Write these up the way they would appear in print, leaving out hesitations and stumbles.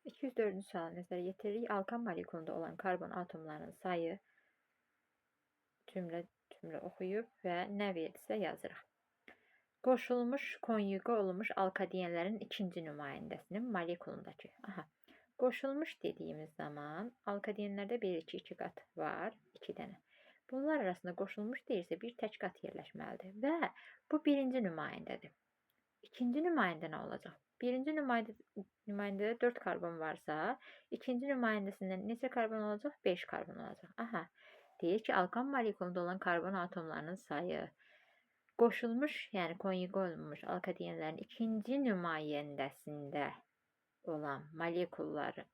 204-cü sualı nəzərə yetiririk. Alkan molekulunda olan karbon atomlarının sayı cümlə oxuyub və nə verilirsə yazırıq. Qoşulmuş, konjuqa olunmuş alkadenlərin ikinci nümayəndəsinin molekulundakı. Qoşulmuş dediyimiz zaman alkadenlərdə 1-2 qat var, 2 dənə. Bunlar arasında qoşulmuş deyirsə bir tək qat yerləşməlidir və bu birinci nümayəndədir. İkinci nümayəndə nə olacaq? Birinci nümayəndədə 4 karbon varsa, ikinci nümayəndəsində neçə karbon olacaq? 5 karbon olacaq. Deyir ki, alkan molekulunda olan karbon atomlarının sayı qoşulmuş, yəni konjuqa olunmuş alkadenlərin ikinci nümayəndəsində olan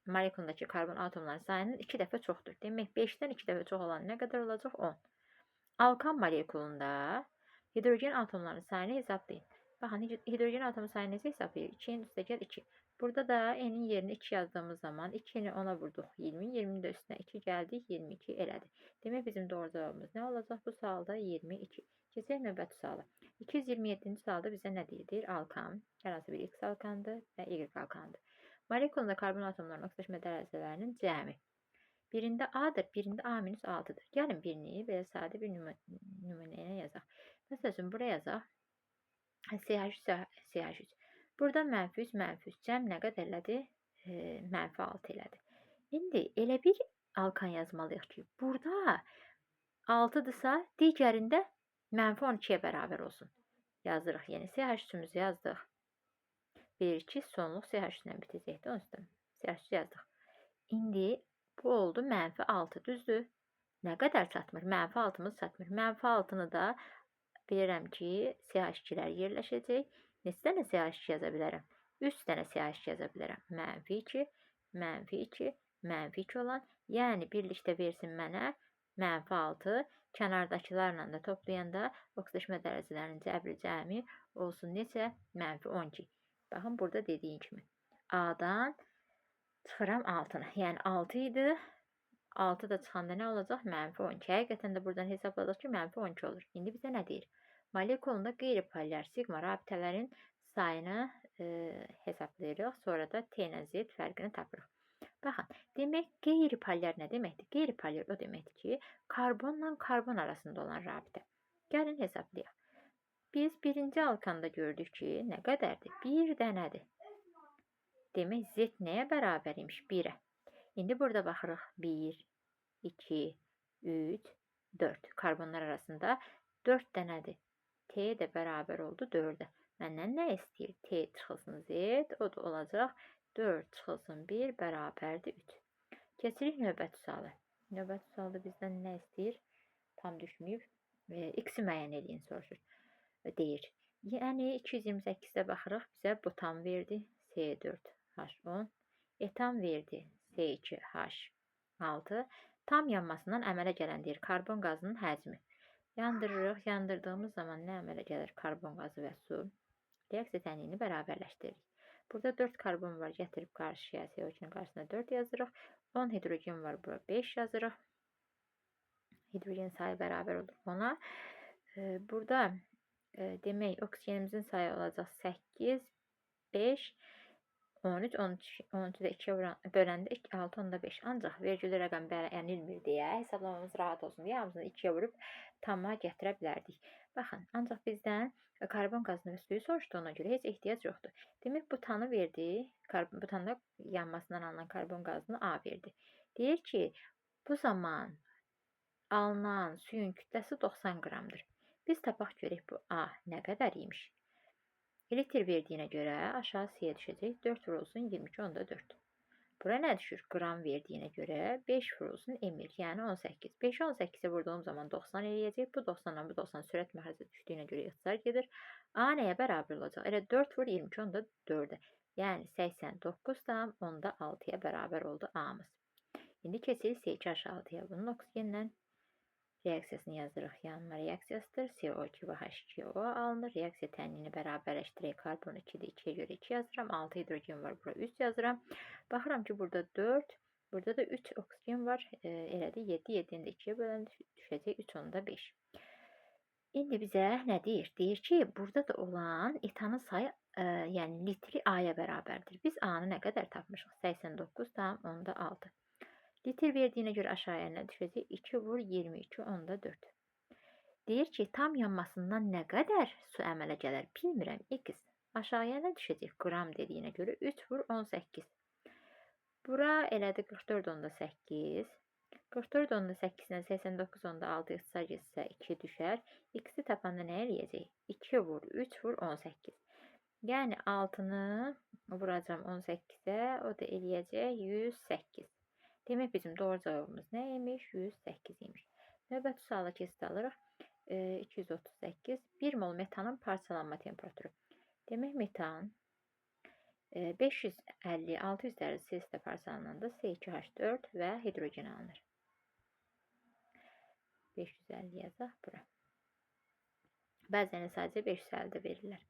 molekulundakı karbon atomlarının sayının 2 dəfə çoxdur. Demək, 5-dən 2 dəfə çox olan nə qədər olacaq? 10. Alkan molekulunda hidrogen atomlarının sayını hesablayın. Baxın, hidrogen atomu sayını necə hesablayır? 2-nin üstə gəl 2. Burada da n-in yerinə 2 yazdığımız zaman 2-ni 10-a vurduq 20, 20-nin də üstünə 2 gəldik, 22 elədi. Demək, bizim doğru cavabımız nə olacaq? Bu sualda 22. Keçək növbəti suala. 227-ci sualda bizə nə deyir? Deyir alkan, hər hansı bir X alkandır və Y alkandır. Molekulunda karbon atomlarının oksidaşma dərəcələrinin cəmi. Birində A-dır, birində A-6-dır. Gəlin birini belə sadə bir nümunəyə yazaq. Məsəl üçün, buraya yazaq. CH3. Burada -3, -3. Cəm nə qədər elədi? -6 elədi. İndi elə bir alkan yazmalıyıq ki, burada 6-dırsa, digərində -12-yə bərabər olsun. Yazırıq. Yəni, CH3-ümüzü yazdıq. 1-2 sonluq CH3-lə bitəcəkdir. Onun üstündə CH3 yazdıq. İndi bu oldu -6, düzdür? Nə qədər çatmır? -6-mız çatmır. -6-nı da bilirəm ki, CH2-lər yerləşəcək. Neçə dənə CH2 yaza bilərəm? 3 dənə CH2 yaza bilərəm. -2, -2, -2 olan. Yəni, birlikdə versin mənə -6. Kənardakılarla da toplayanda oksidaşma dərəcələrinin cəbri cəmi olsun neçə? -12. Baxın, burada dediyim kimi. A-dan çıxıram 6-na. Yəni, 6 idi. 6 da çıxanda nə olacaq? -12. Həqiqətən də buradan hesabladıq ki, -12 olur. İndi bizə nə deyir? Molekulunda qeyri-polyar sigma rabitələrin sayını hesablayırıq. Sonra da T ilə Z fərqini tapırıq. Baxın, demək qeyri-polyar nə deməkdir? Qeyri-polyar o deməkdir ki, karbonla karbon arasında olan rabitə. Gəlin hesablayaq. Biz birinci alkanda gördük ki, nə qədərdir? 1 dənədir. Demək, Z nəyə bərabər imiş? 1-ə. İndi burada baxırıq. 1, 2, 3, 4. Karbonlar arasında 4 dənədir. T də bərabər oldu 4-ə. Məndən nə istəyir? T çıxılsın Z, o da olacaq 4 çıxılsın 1 bərabərdir 3. Keçirik növbəti sualı. Növbəti sualda bizdən nə istəyir? Tam düşməyib. X-i müəyyən edin soruşur. Deyir. Yəni 228-də baxırıq. Bizə butan verdi. C4H10. Etan verdi. C2H6. Tam yanmasından əmələ gələn deyir. Karbon qazının həcmi. Yandırırıq. Yandırdığımız zaman nə əmələ gəlir? Karbon qazı və su. Reaksiya tənliyini bərabərləşdiririk. Burada 4 karbon var. Gətirib qarşıya CO2-nin qarşısına 4 yazırıq. 10 hidrogen var. Bura 5 yazırıq. Hidrogen sayı bərabər olur 10-a. Burada demək oksigenimizin sayı olacaq 8, 5, 13, 13-ü də 2-yə böləndə 6, 10-da 5. Ancaq vergülü rəqəm bəyənilmir deyə hesablamamız rahat olsun deyə hamısını 2-yə vurub tamama gətirə bilərdik. Baxın, ancaq bizdən karbon qazını və suyu soruşduğuna görə heç ehtiyac yoxdur. Demək, butanı verdi. Butanda yanmasından alınan karbon qazını A verdi. Deyir ki, bu zaman alınan suyun kütləsi 90 qramdır. Biz tapaq görək bu A nə qədər imiş. Litr verdiyinə görə aşağı C-yə düşəcək. 4 vurulsun 22, onda 4. Bura nə düşür? Qram verdiyinə görə 5 vurulsun emir, yəni 18. 5-i 18-ə vurduğum zaman 90 eləyəcək. Bu 90-dan bu 90 sürət mühərricə düşdüyünə görə ixtisar gedir. A nəyə bərabər olacaq? Elə 4 vur 22, onda 4-ə. Yəni 89 onda 6-ya bərabər oldu A-mız. İndi keçirik C2H6-ya. Bunun oksigenlə reaksiyasını yazırıq. Yanma reaksiyasıdır. CO2 və H2O alınır. Reaksiya tənliyini bərabərləşdirək. Karbon 2-dir. 2-yə görə 2 yazıram. 6 hidrogen var. Bura 3 yazıram. Baxıram ki, burada 4. Burada da 3 oksigen var. Elədi 7. 7-nin də 2-yə böləndə düşəcək. 3, onda 5. İndi bizə nə deyir? Deyir ki, burada da olan etanın sayı yəni litri A-ya bərabərdir. Biz A-nı nə qədər tapmışıq? 89,6. Litr verdiyinə görə aşağıya nə düşəcək? 2 vur 22,4. Deyir ki, tam yanmasından nə qədər su əmələ gələr? Bilmirəm. X. Aşağıya nə düşəcək? Qram dediyinə görə 3 vur 18. Bura elədi 44,8. 44,8-dən 89,6 ixtisar getsə 2 düşər. X-i tapanda nə eləyəcək? 2 vur 3 vur 18. Yəni 6-nı vuracam 18-ə, o da eləyəcək 108. Demək bizim doğru cavabımız nə imiş? 108 imiş. Növbəti suala keçid alırıq. 238. 1 mol metanın parçalanma temperaturu. Demək metan 550-600 dərəcə Selsidə parçalananda C2H4 və hidrogen alınır. 550 yazaq bura. Bəzən sadəcə 550 də verirlər.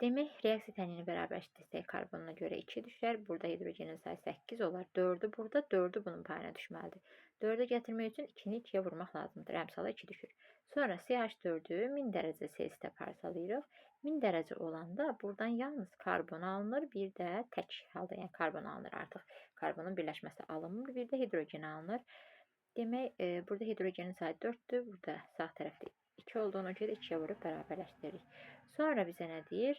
Demək, reaksiya tənini bərabərləşdirsək karbonuna görə 2 düşər. Burada hidrogenin sayı 8 olar. 4-ü burada, 4-ü bunun payına düşməlidir. 4-ü gətirmək üçün 2-ni 2-yə vurmaq lazımdır. Əmsala 2 düşür. Sonra CH4-ü 1000 dərəcə Selsidə parçalayırıq. 1000 dərəcə olanda buradan yalnız karbon alınır, bir də tək halda, yəni karbon alınır artıq. Karbonun birləşməsi alınmır, bir də hidrogen alınır. Demək, burada hidrogenin sayı 4-dür, burada sağ tərəfdə 2 olduğuna görə 2-yə vurub bərabərləşdiririk. Sonra bizə nə deyir?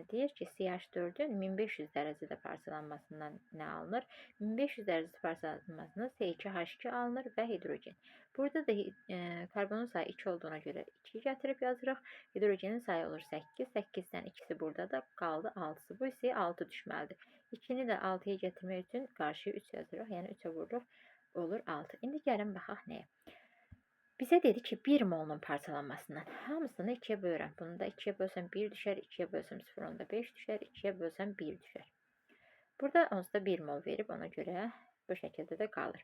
Deyir ki, CH4-ün 1500 dərəcədə parçalanmasından nə alınır? 1500 dərəcədə parçalanmasından C2H2 alınır və hidrogen. Burada da karbonun sayı 2 olduğuna görə 2 gətirib yazırıq. Hidrogenin sayı olur 8. 8-dən ikisi burada da qaldı 6-sı. Bu isə 6 düşməlidir. 2-ni də 6-ya gətirmək üçün qarşıya 3 yazırıq. Yəni 3-ə vururuq. Olur 6. İndi gəlin baxaq nəyə? Bizə dedi ki, 1 molun parçalanmasından hamısını 2-yə bölürəm. Bunu da 2-yə bölsəm 1 düşər, 2-yə bölsəm 0,5 düşər, 2-yə bölsəm 1 düşər. Burada onsuz da 1 mol verib, ona görə bu şəkildə də qalır.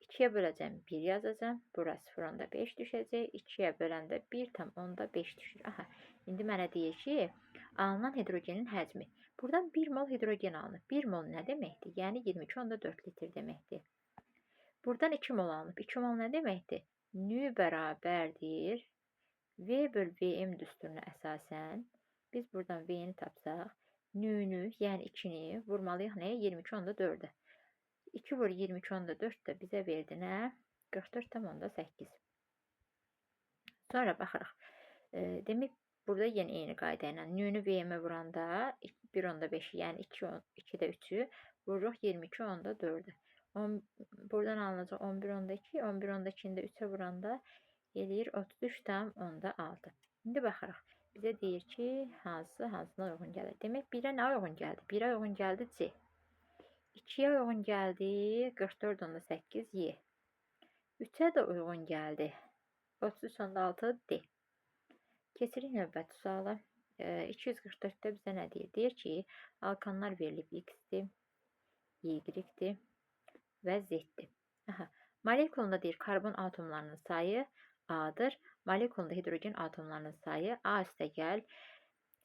2-yə böləcəm 1 yazacam. Bura 0,5 düşəcək. 2-yə böləndə 1,5 düşür. Aha, indi mənə deyir ki, alınan hidrogenin həcmi. Buradan 1 mol hidrogen alınır. 1 mol nə deməkdir? Yəni 22,4 litr deməkdir. Buradan 2 mol alınıb. 2 mol nə deməkdir? Nü bərabərdir. V böl Vm düsturuna əsasən biz buradan V'ni tapsaq, nünü, yəni 2-ni vurmalıyıq nəyə? 22,4-ə. 2 vur 22,4 də bizə verdi nə? 44,8. Sonra baxırıq. Demək, burada yenə eyni qayda ilə nünü V'mə vuranda 1,5, yəni 2-də 3-ü vururuq 22,4-ə. Buradan alınacaq 11,2, 11,2-ni də 3-ə vuranda eləyir 33,6. İndi baxırıq. Bizə deyir ki, hansına uyğun gəlir. Demək, 1-ə nə uyğun gəldi? 1-ə uyğun gəldi C. 2-yə uyğun gəldi 44,8 Y. 3-ə də uyğun gəldi 33,6 D. Keçirik növbəti suala. 244-də bizə nə deyir? Deyir ki, alkanlar verilib X-dir, Y-dir və Z-dir. Molekulunda deyir, karbon atomlarının sayı A-dır. Molekulunda hidrogen atomlarının sayı A üstəgəl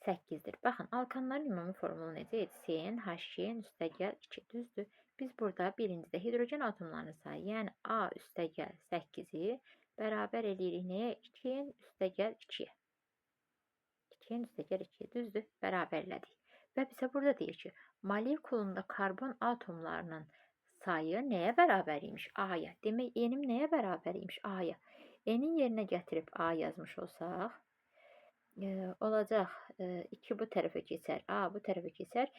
8-dir. Baxın, alkanların ümumi formulu necə idi? CN, H2N üstəgəl 2. Düzdür. Biz burada birincidə hidrogen atomlarının sayı, yəni A üstəgəl 8-i bərabər eləyirik nəyə? 2N üstəgəl 2-yə. 2N üstəgəl 2-yə. Düzdür. Bərabərlədik. Və bizə burada deyir ki, molekulunda karbon atomlarının sayı nəyə bərabər imiş? A-ya. Demək, N-im nəyə bərabər imiş? A-ya. N-in yerinə gətirib A yazmış olsaq, olacaq 2 bu tərəfə keçər, A bu tərəfə keçər.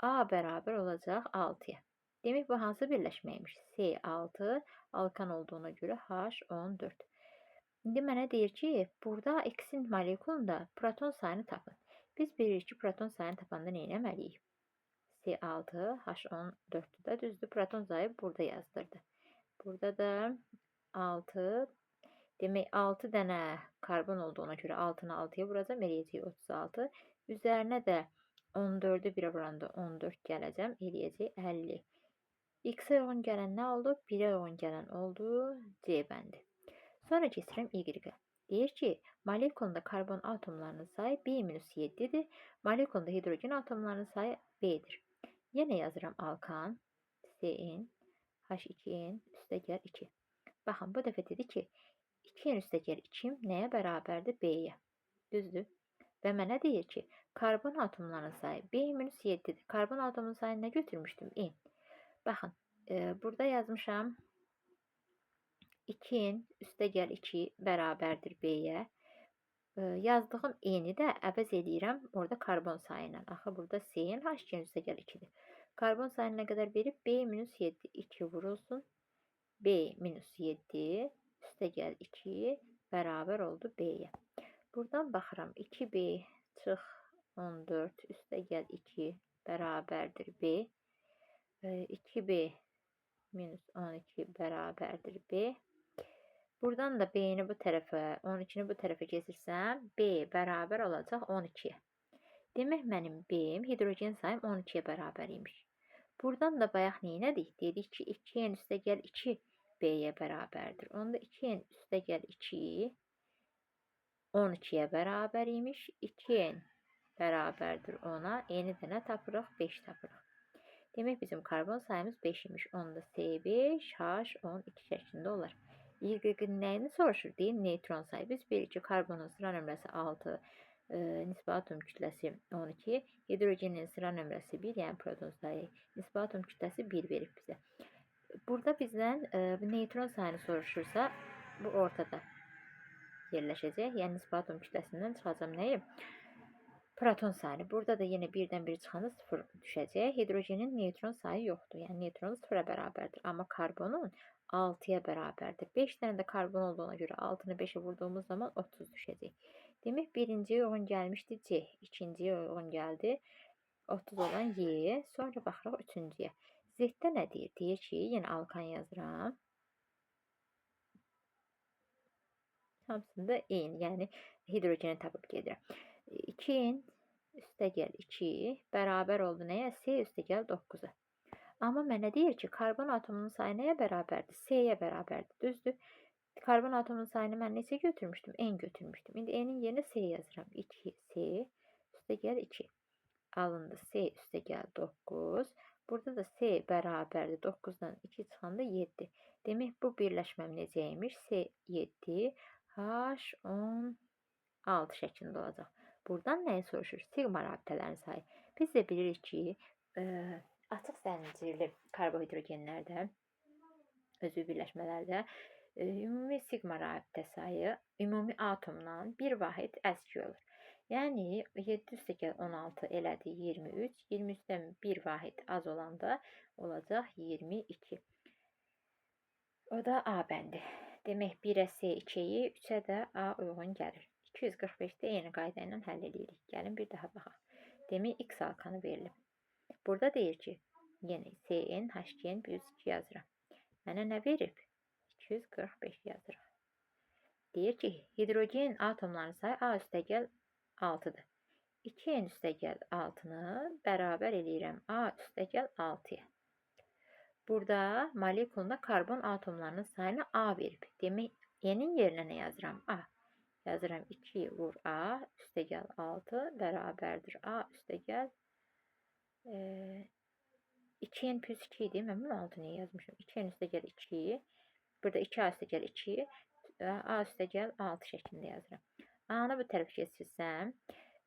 A bərabər olacaq 6-ya. Demək, bu hansı birləşməymiş? C6 alkan olduğuna görə H14. İndi mənə deyir ki, burada X-in molekulunda proton sayını tapın. Biz bilirik ki, proton sayını tapanda nə etməliyik? C6, H14-dür də, düzdür. Proton sayı burada yazdırdı. Burada da 6, demək 6 dənə karbon olduğuna görə 6-nı 6-ya vuracam, eləyəcək 36. Üzərinə də 14-ü 1-ə vuranda 14 gələcəm, eləyəcək 50. X-ə uyğun gələn nə oldu? 1-ə uyğun gələn oldu C bəndi. Sonra keçirəm Y-ə. Deyir ki, molekulunda karbon atomlarının sayı B-7-dir. Molekulunda hidrogen atomlarının sayı B-dir. Yenə yazıram alkan, CN, H2N üstəgəl 2. Baxın, bu dəfə dedi ki, 2N üstəgəl 2 nəyə bərabərdir? B-yə. Düzdür. Və mənə deyir ki, Karbon atomlarının sayı B-7'dir. Karbon atomunun sayını nə götürmüşdüm? N. Baxın, burada yazmışam 2n üstəgəl 2 bərabərdir B-yə. Yazdığım N-i də əvəz eləyirəm orada karbon sayı ilə. Axı burada C-nin H2 üstəgəl 2-dir. Karbon sayını nə qədər verib? B-7 2 vurulsun. B-7 üstəgəl 2 bərabər oldu B-yə. Buradan baxıram 2B çıx 14 üstəgəl 2 bərabərdir B. 2B minus 12 bərabərdir B. Buradan da B-ni bu tərəfə, 12-ni bu tərəfə keçirsəm, B bərabər olacaq 12-yə. Demək, mənim B-im, hidrogen sayım 12-yə bərabər imiş. Buradan da bayaq neynədik? Dedik ki, 2n üstəgəl 2 B-yə bərabərdir. Onda 2n üstəgəl 2 12-yə bərabər imiş. 2n bərabərdir 10-a. N-i də nə tapırıq? 5 tapırıq. Demək, bizim karbon sayımız 5 imiş. Onda C5, H12 şəklində olar. Y-in nəyini soruşur? Deyil, neutron sayı. Biz bilirik ki, karbonun sıra nömrəsi 6, nisbi atom kütləsi 12, hidrogenin sıra nömrəsi 1, yəni proton sayı, nisbi atom kütləsi 1 verib bizə. Burada bizdən neutron sayını soruşursa, bu ortada yerləşəcək. Yəni nisbi atom kütləsindən çıxacam nəyi? Proton sayını. Burada da yenə birdən bir çıxanda 0 düşəcək. Hidrogenin neutron sayı yoxdur. Yəni neutron 0-a bərabərdir. Amma karbonun 6-ya bərabərdir. 5 dənə də karbon olduğuna görə 6-nı 5-ə vurduğumuz zaman 30 düşəcək. Demək, birinciyə uyğun gəlmişdi C. İkinciyə uyğun gəldi 30 olan Y. Sonra baxırıq üçüncüyə. Z-də nə deyir? Deyir ki, yenə alkan yazıram. Hamısında eyni, yəni hidrogeni tapıb gedirəm. 2n üstəgəl 2 bərabər oldu nəyə? C üstəgəl 9-a. Amma mənə deyir ki, karbon atomunun sayı nəyə bərabərdir? C-yə bərabərdir. Düzdür. Karbon atomunun sayını mən neçə götürmüşdüm? N götürmüşdüm. İndi N-in yerinə C yazıram. 2C üstəgəl 2. Alındı. C üstəgəl 9. Burada da C bərabərdir. 9-dan 2 çıxanda 7. Demək, bu birləşməm necəymiş? C 7, H16 şəklində olacaq. Buradan nəyi soruşur? Sigma rabitələrin sayı. Biz də bilirik ki, açıq zəncirli karbohidrogenlərdə, özü birləşmələrdə ümumi sigma rabitə sayı ümumi atomdan bir vahid əski olur. Yəni 7/16 elədi 23, 23-dən bir vahid az olanda olacaq 22. O da A bəndi. Demək, 1-ə C, 2-yə, 3-ə də A uyğun gəlir. 245-də eyni qayda ilə həll edirik. Gəlin bir daha baxaq. Demək, X alkanı verilib. Burada deyir ki, yenə CN, HN 102 yazıram. Mənə nə verib? 245 yazırıq. Deyir ki, hidrogen atomlarının sayı A üstəgəl 6-dır. 2N üstəgəl 6-nı bərabər eləyirəm A üstəgəl 6-ya. Burada molekulunda karbon atomlarının sayını A verib. Demək, N'in yerinə nə yazıram? A. Yazıram 2 vur A üstəgəl 6 bərabərdir A üstəgəl 2n plus 2 idi. Mən bunu 6 niyə yazmışım? 2n üstəgəl 2. Burada 2a üstəgəl 2. A üstəgəl 6 şəklində yazıram. A-nı bu tərəfə keçirsəm,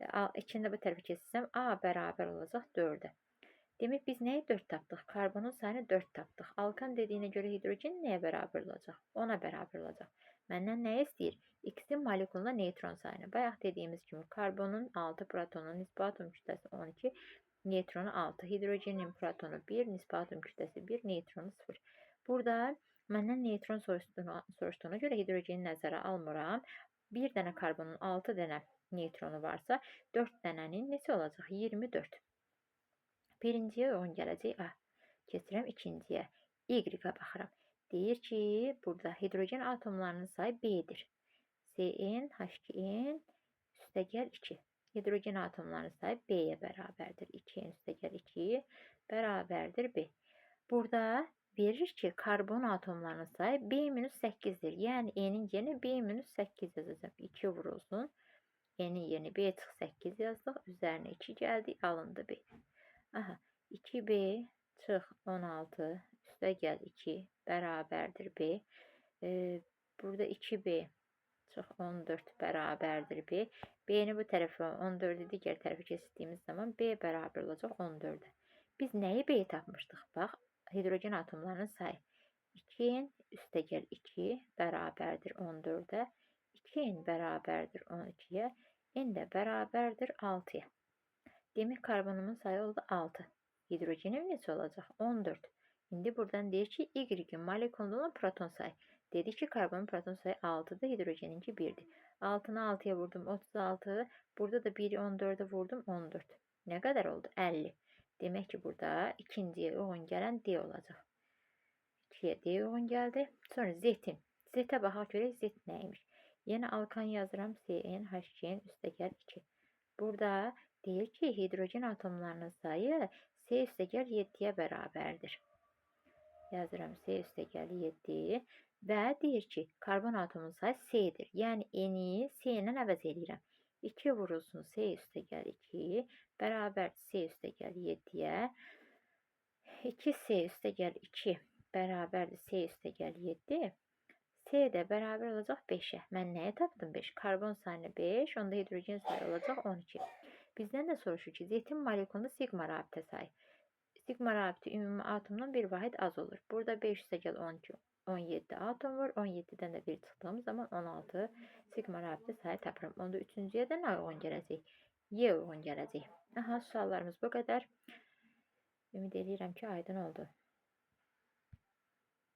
2-ni də bu tərəfə keçirsəm, A bərabər olacaq 4-ə. Demək, biz nəyi 4 tapdıq? Karbonun sayını 4 tapdıq. Alkan dediyinə görə hidrogen nəyə bərabər olacaq? 10-a bərabər olacaq. Məndən nə istəyir? X-in molekulunda neutron sayını. Bayaq dediyimiz kimi karbonun 6, protonun nisbi atom kütləsi 12, neutronu 6, hidrogenin protonu 1, nisbi atom kütləsi 1, neutronu 0. Burada məndən neutron soruşduğuna görə hidrogeni nəzərə almıram. Bir dənə karbonun 6 dənə neutronu varsa, 4 dənənin neçə olacaq? 24. Birinciyə uyğun gələcək A. Keçirəm ikinciyə. Y-ə baxıram. Deyir ki, burada hidrogen atomlarının sayı B-dir. Cn, H2n üstəgəl 2. Hidrogen atomlarının sayı B-yə bərabərdir. 2n üstəgəl 2 bərabərdir B. Burada verir ki, karbon atomlarının sayı B-8-dir. Yəni, N'in yerinə B-8 yazacaq. 2 vurulsun. N'in yerinə B çıx 8 yazdıq. Üzərinə 2 gəldi. Alındı B. Aha, 2B çıx 16 üstəgəl 2 bərabərdir B. Burada 2B çıx 14 bərabərdir B. B'ni bu tərəfə, 14'ü digər tərəfə keçirdiyimiz zaman B bərabər olacaq 14'ə. Biz nəyi B tapmışdıq? Bax, hidrogen atomlarının sayı. 2n üstəgəl 2 bərabərdir 14'ə. 2n bərabərdir 12'yə. N də bərabərdir 6'ya. Demək karbonumuz sayı oldu 6. Hidrojenin neçə olacaq? 14. İndi buradan deyir ki, Y molekulunda olan proton sayı. Dedi ki, karbonun proton sayı 6'dır, hidrojeninki 1'dir. 6'nı 6'ya vurdum 36. Burada da 1'i 14'e vurdum 14. Ne kadar oldu? 50. Demek ki burada ikinciye uygun gelen D olacak. 2'ye D uygun geldi. Sonra Z'in. Z'e baxaq görək Z neymiş. Yine alkan yazıram. CnH2n üstəgəl 2. Burada deyir ki, hidrojen atomlarının sayı S üstəgəl 7'ye bərabərdir. Yazıram S üstəgəl 7 və deyir ki, karbon atomunun sayı S'dir. Yəni N'i S ilə əvəz edirəm. 2 vurulsun S üstəgəl 2 bərabər S üstəgəl 7'yə. 2S üstəgəl 2 bərabərdir S üstəgəl 7. S də bərabər olacaq 5'ə. Mən nəyə tapdım 5? Karbon sayını 5, onda hidrojen sayı olacaq 12. Bizdən də soruşur ki, Z'in molekulunda sigma rabitə sayı. Sigma rabiti ümumi atomdan bir vahid az olur. Burada 5 üstəgəl 12, 17 atom var. 17'dən də 1 çıxdığım zaman 16 sigma rabitə sayı tapıram. Onda üçüncüyə də nə uyğun gələcək? Y uyğun gələcək. Aha, suallarımız bu qədər. Ümid edirəm ki, aydın oldu.